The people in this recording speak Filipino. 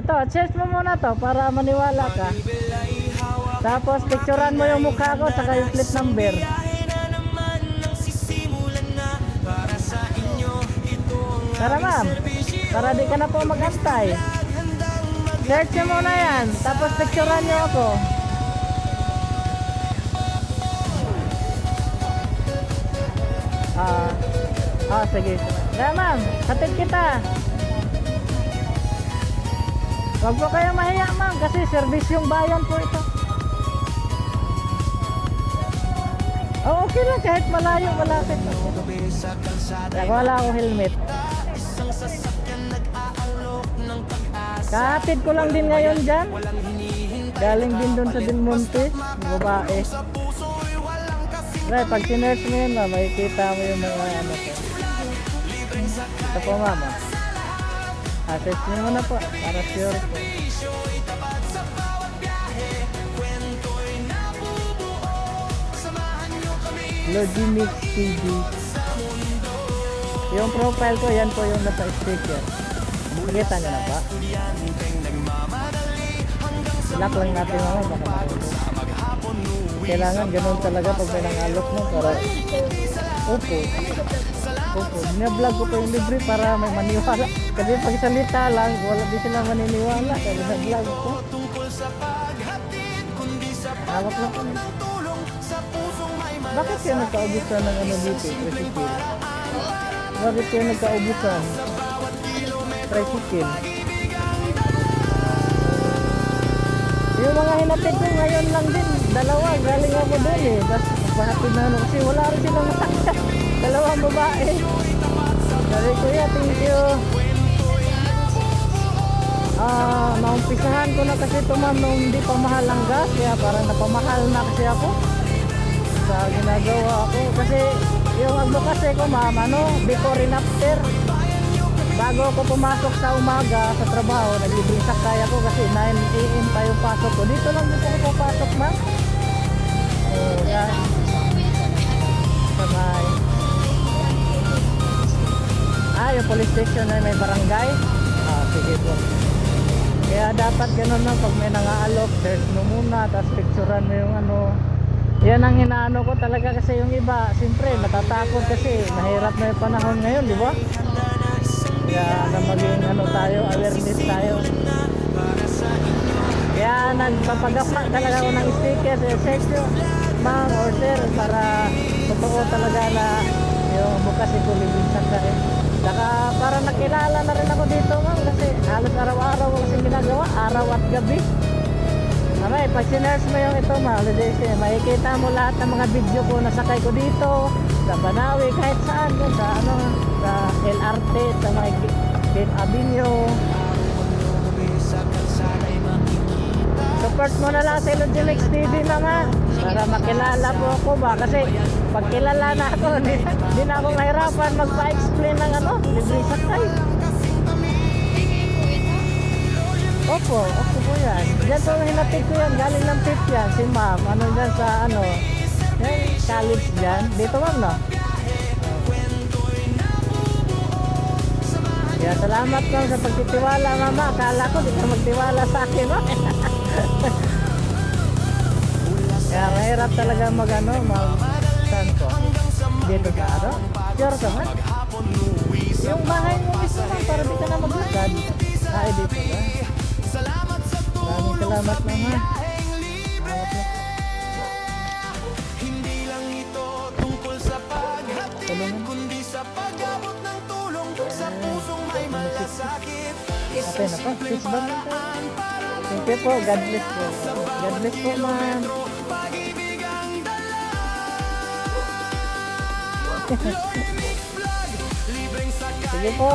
Ito, search mo muna to para maniwala ka. Tapos picturean mo yung mukha ko saka yung plate number. Tara ma'am, para di ka na po magantay. Search mo muna yan, tapos picturean nyo ako. Sige. Kaya ma'am, hatid kita. Huwag po kayo mahiya ma'am, kasi service yung bayan po ito. Okay lang kahit malayo, malapit. Wala akong helmet. Kahatid ko lang din ngayon dyan. Galing din doon sa Del Monte, babae. Right, pag sinerge mo yun, makikita mo yung mga ano ko. Ito po mama. Search nyo muna po, para sure po. Logimix TV. Yung profile ko, yan po yung nasa sticker. Nakita nyo na ba? Lock lang natin mga baka makikita. Kailangan ganun talaga pag may nangalok mo para opo. Bina-vlog ko pa yung libre para may maniwala. Kasi pag salita lang, wala din sila maniniwala. Kaya bina-vlog ko. Hawak lang po. Bakit kayo nagkaubusan ng ano dito? Tricycle? Bakit kayo nagkaubusan? Tricycle? Yung mga hinatid ko ngayon lang din, dalawa, galing ako doon eh. Tapos pahatid na ano, kasi wala rin silang masakta. Dalawang babae. Sabi kuya, thank you. Naumpisahan ko na kasi ito ma'am nung hindi pa mahal ang gas. Kaya parang napamahal na kasi ako sa ginagawa ko. Kasi yung advocacy ko ma'am, before and after. Bago ako pumasok sa umaga sa trabaho, naglibing sakay ako kasi 9 AM pa yung pasok ko. Dito lang dito ako papasok ma'am. Yan. Sabay. Yung police station na may barangay. Sige po. Kaya dapat ganun na pag may nangaalok, search mo muna, tapos picturean mo yung ano. Yan ang inaano ko talaga kasi yung iba, siyempre natatakot kasi mahirap na yung panahon ngayon, di ba? Kaya na maging tayo, awareness tayo. Kaya nagpapagapa talaga ako ng sticker sa section, ma'am or sir, para totoo talaga na yung bukas ko libing sakay. Saka para nakilala na rin ako dito ma'am kasi halos araw-araw ko kasi ginagawa, araw at gabi. Pag sinerge mo yung ito ma'am, makikita mo lahat ng mga video ko nasakay ko dito, sa Banawi, kahit saan, sa sa LRT, sa mga Gate Avenue. Support mo na lang sa Logimix TV naman para makilala po ako ba, kasi pag kilala na ako, hindi na ako mahirapan magpa-explain ng libre sakay. Opo po yan. Diyan po hinatid ko yan, galing ng tip yan, si ma'am, dyan sa yan, college dyan. Dito ma'am no? Kaya salamat lang sa pagtitiwala mama. Akala ko di ka magtiwala sa akin no? Kaya mahirap talaga saan ko? Dito sa Sure ka man? Yung bahay mo mismo ma'am, para di ka na maglakad. Dito ba? Maraming salamat naman. Hindi lang ito tungkol sa paghatid, kundi sa pag-abot ng tulong sa pusong may malasakit. Okay na po, please ba naman tayo? Thank you po, God bless po. God bless po man. Sige po.